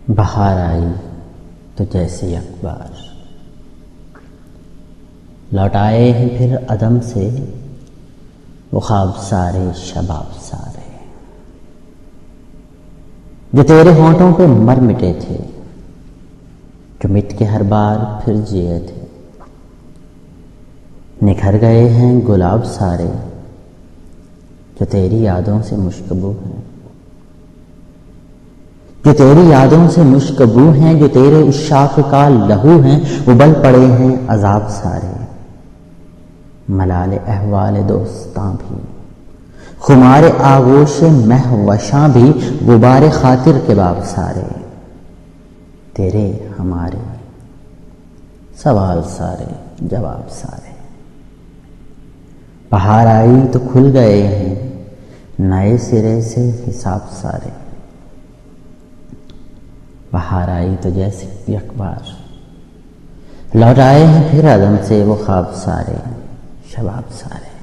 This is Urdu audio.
بہار آئی تو جیسے یک بار لوٹائے ہیں پھر عدم سے وہ خواب سارے شباب سارے جو تیرے ہونٹوں پہ مر مٹے تھے، جو مٹ کے ہر بار پھر جیے تھے۔ نکھر گئے ہیں گلاب سارے جو تیری یادوں سے مشکبو ہیں، جو تیری یادوں سے مشکبو ہیں، جو تیرے عشاق کا لہو ہیں، ابل پڑے ہیں عذاب سارے۔ ملال احوال دوستاں بھی، خمار آغوش مہوشاں بھی، غبار خاطر کے باب سارے۔ تیرے ہمارے سوال سارے جواب سارے۔ بہار آئی تو کھل گئے ہیں نئے سرے سے حساب سارے۔ بہار آئی تو جیسے یک بار لوٹائے ہیں پھر عدم سے وہ خواب سارے شباب سارے۔